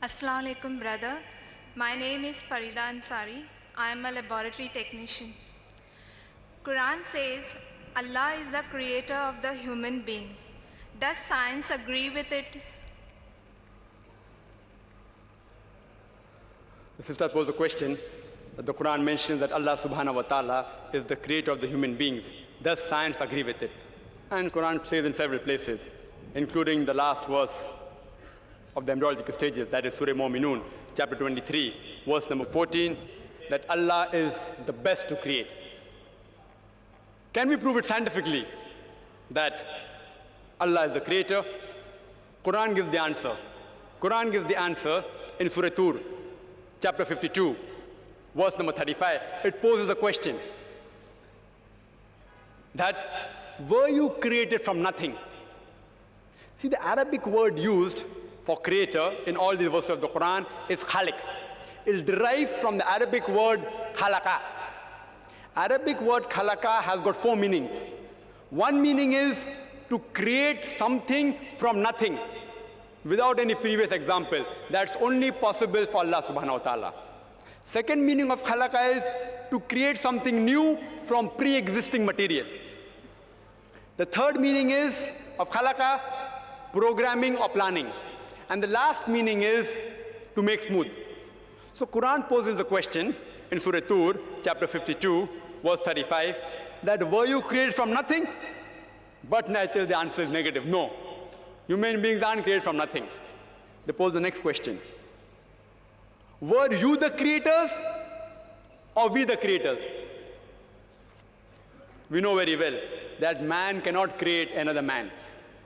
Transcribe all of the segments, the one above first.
Assalamu alaikum, brother. My name is Farida Ansari. I am a laboratory technician. Quran says Allah is the creator of the human being. Does science agree with it? The sister posed a question that the Quran mentions that Allah subhanahu wa ta'ala is the creator of the human beings. Does science agree with it? And Quran says in several places, including the last verse of the embryological stages, that is Surah Mu'minun, chapter 23, verse number 14, that Allah is the best to create. Can we prove it scientifically that Allah is the creator? Quran gives the answer. Quran gives the answer in Surah Tur, chapter 52, verse number 35. It poses a question that were you created from nothing? See, the Arabic word used for creator in all these verses of the Quran is khaliq. It is derived from the Arabic word khalaqa. Arabic word khalaqa has got four meanings. One meaning is to create something from nothing without any previous example. That's only possible for Allah subhanahu wa ta'ala. Second meaning of khalaqa is to create something new from pre-existing material. The third meaning is of khalaqa, programming or planning. And the last meaning is to make smooth. So Quran poses a question in Surah Tur, chapter 52, verse 35, that were you created from nothing? But naturally the answer is negative. No. Human beings aren't created from nothing. They pose the next question. Were you the creators or we the creators? We know very well that man cannot create another man.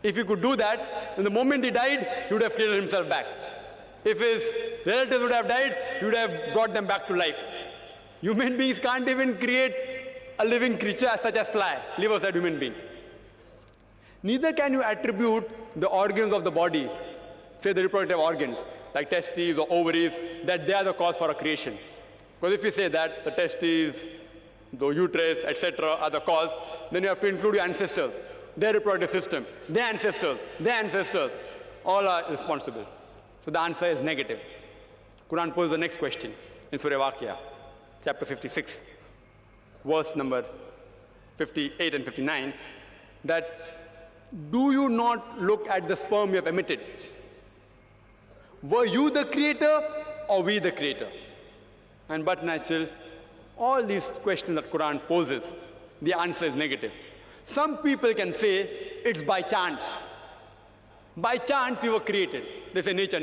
If he could do that, then the moment he died, he would have created himself back. If his relatives would have died, he would have brought them back to life. Human beings can't even create a living creature such as fly, live outside human being. Neither can you attribute the organs of the body, say the reproductive organs, like testes or ovaries, that they are the cause for a creation. Because if you say that the testes, the uterus, etc. are the cause, then you have to include your ancestors, their reproductive system, their ancestors, all are responsible. So the answer is negative. Quran poses the next question in Surah Waqia, chapter 56, verse number 58 and 59, that do you not look at the sperm you have emitted? Were you the creator or we the creator? And but natural, all these questions that Quran poses, the answer is negative. Some people can say it's by chance. By chance we were created. They say nature,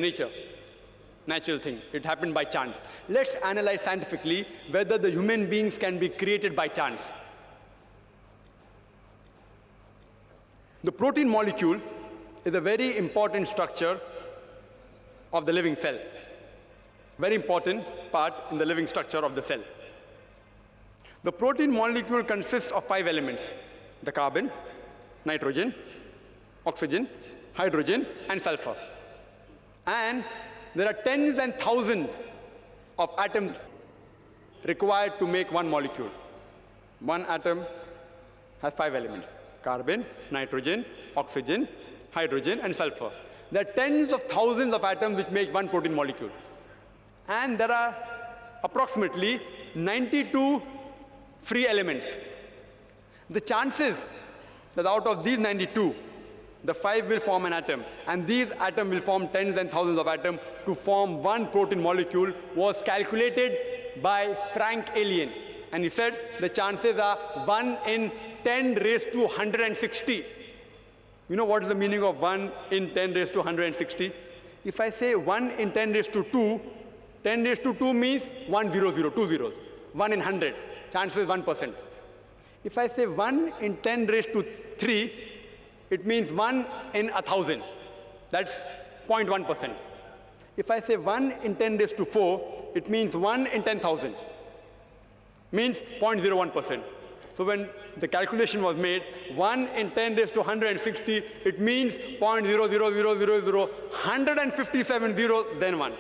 natural thing. It happened by chance. Let's analyze scientifically whether the human beings can be created by chance. The protein molecule is a very important structure of the living cell. Very important part in the living structure of the cell. The protein molecule consists of 5 elements: the carbon, nitrogen, oxygen, hydrogen, and sulfur. And there are tens and thousands of atoms required to make one molecule. One atom has 5 elements: carbon, nitrogen, oxygen, hydrogen, and sulfur. There are tens of thousands of atoms which make one protein molecule. And there are approximately 92 free elements. The chances that out of these 92, the 5 will form an atom, and these atoms will form tens and thousands of atoms to form one protein molecule was calculated by Frank Alien. And he said the chances are 1 in 10 raised to 160. You know what is the meaning of 1 in 10 raised to 160? If I say 1 in 10 raised to 2, 10 raised to 2 means 1 0 0, 2 zeros. 1 in 100, chances 1%. If I say 1 in 10 raised to 3, it means 1 in 1,000. That's 0.1%. If I say 1 in 10 raised to 4, it means 1 in 10,000. Means 0.01%. So when the calculation was made, 1 in 10 raised to 160, it means 0.00000, 157 zeros, then 1.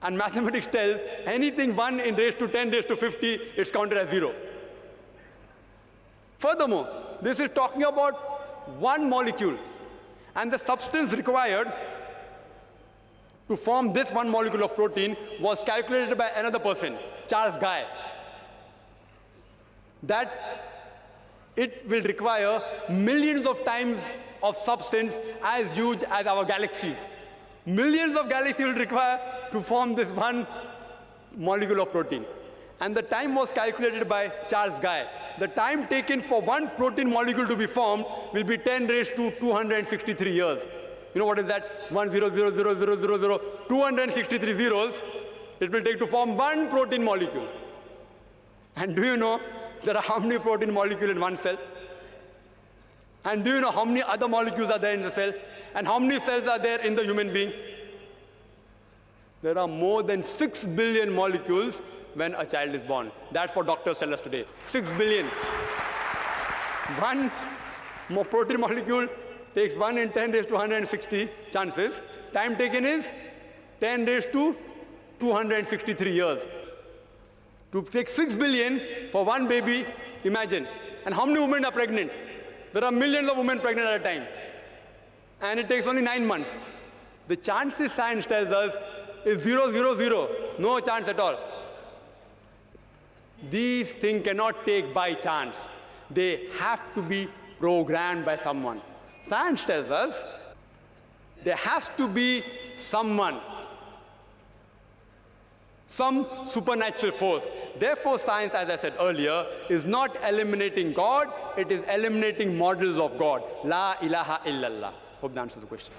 And mathematics tells anything 1 in raised to 10 raised to 50, it's counted as 0. Furthermore, this is talking about one molecule, and the substance required to form this one molecule of protein was calculated by another person, Charles Guy, that it will require millions of times of substance as huge as our galaxies. Millions of galaxies will require to form this one molecule of protein. And the time was calculated by Charles Guy. The time taken for one protein molecule to be formed will be 10 raised to 263 years. You know what is that? 1, 0, 0, 0, 0, 0, 0, 263 zeros it will take to form one protein molecule. And do you know there are how many protein molecules in one cell? And do you know how many other molecules are there in the cell? And how many cells are there in the human being? There are more than 6 billion molecules when a child is born. That's what doctors tell us today. 6 billion. One protein molecule takes 1 in 10 raised to 160 chances. Time taken is 10 raised to 263 years. To take 6 billion for one baby, imagine. And how many women are pregnant? There are millions of women pregnant at a time. And it takes only 9 months. The chances science tells us is 0, 0, 0. No chance at all. These things cannot take by chance. They have to be programmed by someone. Science tells us there has to be someone, some supernatural force. Therefore, science, as I said earlier, is not eliminating God, it is eliminating models of God. La ilaha illallah. Hope that answers the question.